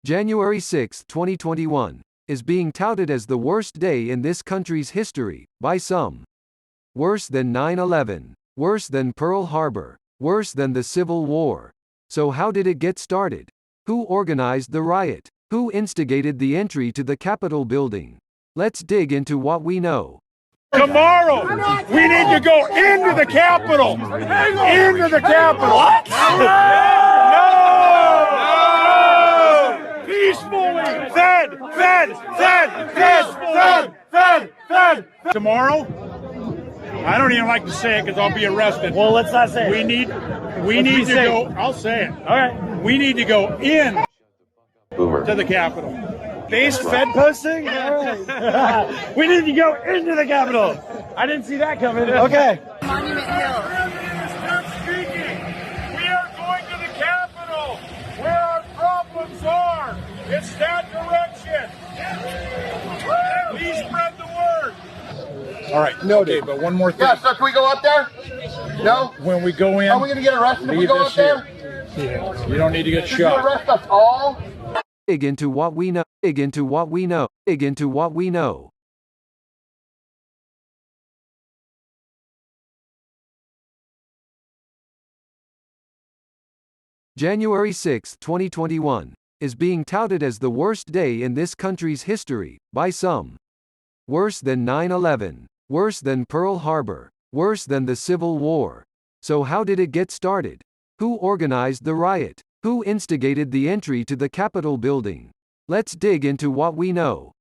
January 6, 2021, is being touted as the worst day in this country's history, by some. Worse than 9/11. Worse than Pearl Harbor. Worse than the Civil War. So how did it get started? Who organized the riot? Who instigated the entry to the Capitol building? Let's dig into what we know. Tomorrow, we need to go into the Capitol. Into the Capitol. What? No! Peacefully. Fed. Tomorrow, I don't even like to say it because I'll be arrested. Well, let's not say it. We need to go. I'll say it. All right. We need to go in to the Capitol. Based Fed posting? All right. We need to go into the Capitol. I didn't see that coming. Okay. Monument Hill. Speaking. We are going to the Capitol where our problems are. It's that direction. Please spread the word. All right. Noted. Okay, but one more thing. Yeah, so can we go up there? No? When we go in, Are we going to get arrested if we leave go this up there? here. You don't need to get Did you shot. arrest us all? Dig into what we know. Dig into what we know. Dig into what we know. January 6, 2021, is being touted as the worst day in this country's history, by some. Worse than 9/11. Worse than Pearl Harbor. Worse than the Civil War. So how did it get started? Who organized the riot? Who instigated the entry to the Capitol building? Let's dig into what we know.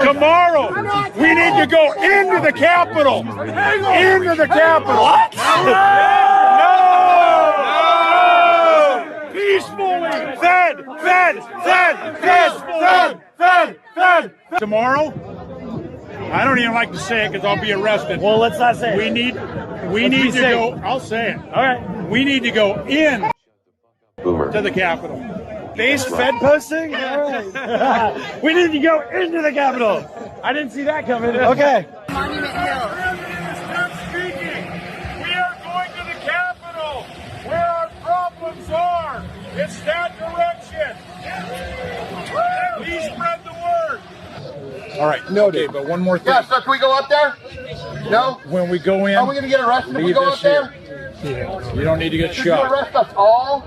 Tomorrow, we need to go into the Capitol. Into the Capitol. What? No! Peacefully. Fed. Tomorrow, I don't even like to say it because I'll be arrested. Well, let's not say it. We need to go. I'll say it. All right. We need to go in to the Capitol. Based Fed posting? All right. We need to go into the Capitol. I didn't see that coming. Okay. Monument Hill. Speaking. We are going to the Capitol where our problems are. It's that direction. Please spread the word. All right. Noted. Okay, but one more thing. Yeah, so can we go up there? No? When we go in, Are we going to get arrested if we leave go this up there? here. You don't need to get Did you shot. arrest us all?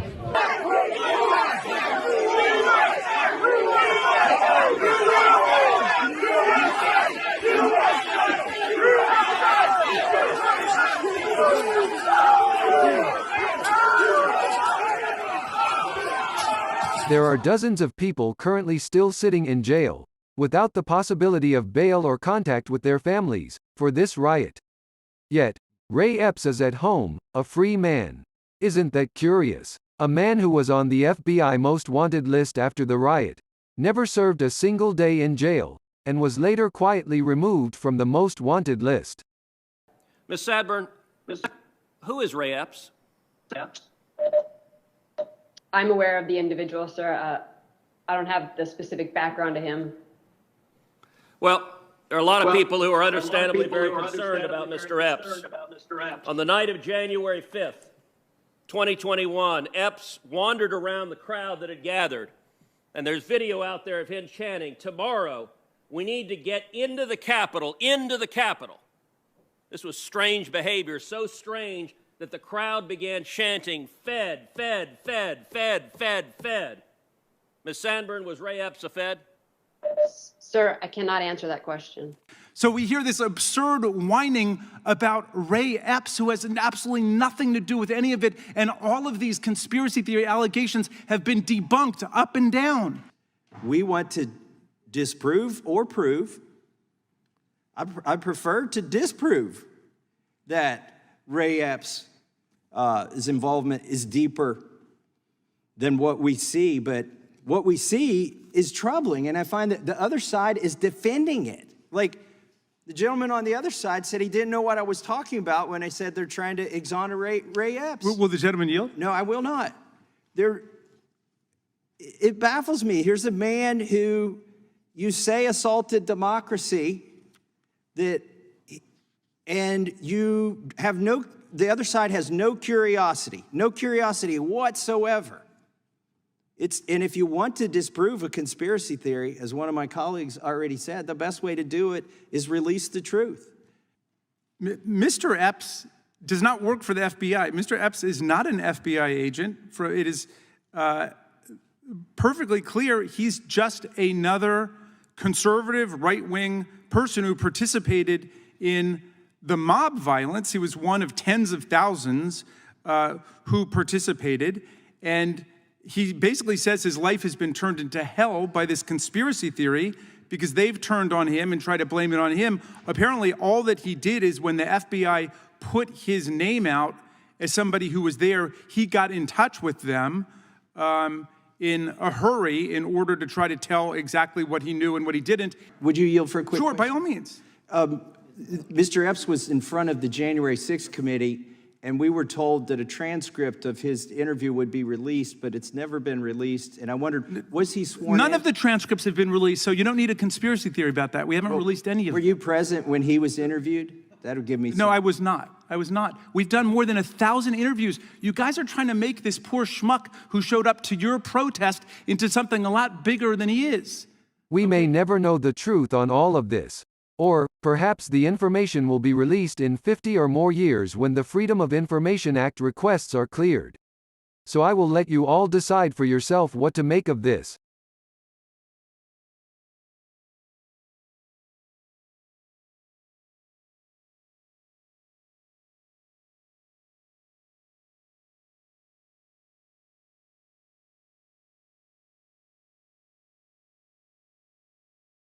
There are dozens of people currently still sitting in jail, without the possibility of bail or contact with their families, for this riot. Yet, Ray Epps is at home, a free man. Isn't that curious? A man who was on the FBI most wanted list after the riot, never served a single day in jail, and was later quietly removed from the most wanted list. Ms. Sadburn, who is Ray Epps? I'm aware of the individual, sir. I don't have the specific background to him. Well, there are a lot of people who are understandably very concerned about Mr. Epps. On the night of January 5th, 2021, Epps wandered around the crowd that had gathered, and there's video out there of him chanting, "Tomorrow, we need to get into the Capitol, into the Capitol." This was strange behavior, so strange that the crowd began chanting, "Fed, Fed, Fed, Fed, Fed, Fed." Ms. Sandburn, was Ray Epps a Fed? Sir, I cannot answer that question. So we hear this absurd whining about Ray Epps, who has absolutely nothing to do with any of it, and all of these conspiracy theory allegations have been debunked up and down. We want to disprove or prove. I prefer to disprove that Ray Epps' his involvement is deeper than what we see, but what we see is troubling, and I find that the other side is defending it. Like, the gentleman on the other side said he didn't know what I was talking about when I said they're trying to exonerate Ray Epps. Will the gentleman yield? No, I will not. It baffles me. Here's a man who you say assaulted democracy, and you have the other side has no curiosity whatsoever And if you want to disprove a conspiracy theory, as one of my colleagues already said, the best way to do it is release the truth. Mr. Epps does not work for the FBI. Mr. Epps is not an FBI agent. It is perfectly clear he's just another conservative, right-wing person who participated in the mob violence. He was one of tens of thousands who participated, and he basically says his life has been turned into hell by this conspiracy theory because they've turned on him and tried to blame it on him. Apparently, all that he did is when the FBI put his name out as somebody who was there, he got in touch with them in a hurry in order to try to tell exactly what he knew and what he didn't. Would you yield for a quick Sure, question? by all means. Mr. Epps was in front of the January 6th committee, and we were told that a transcript of his interview would be released, but it's never been released. And I wondered, was he sworn None in? of the transcripts have been released, so you don't need a conspiracy theory about that. We haven't released any of Were them. you present when he was interviewed? That would give me No, I was not. I was not. We've done more than 1,000 interviews. You guys are trying to make this poor schmuck who showed up to your protest into something a lot bigger than he is. We may never know the truth on all of this. Or, perhaps the information will be released in 50 or more years when the Freedom of Information Act requests are cleared. So I will let you all decide for yourself what to make of this.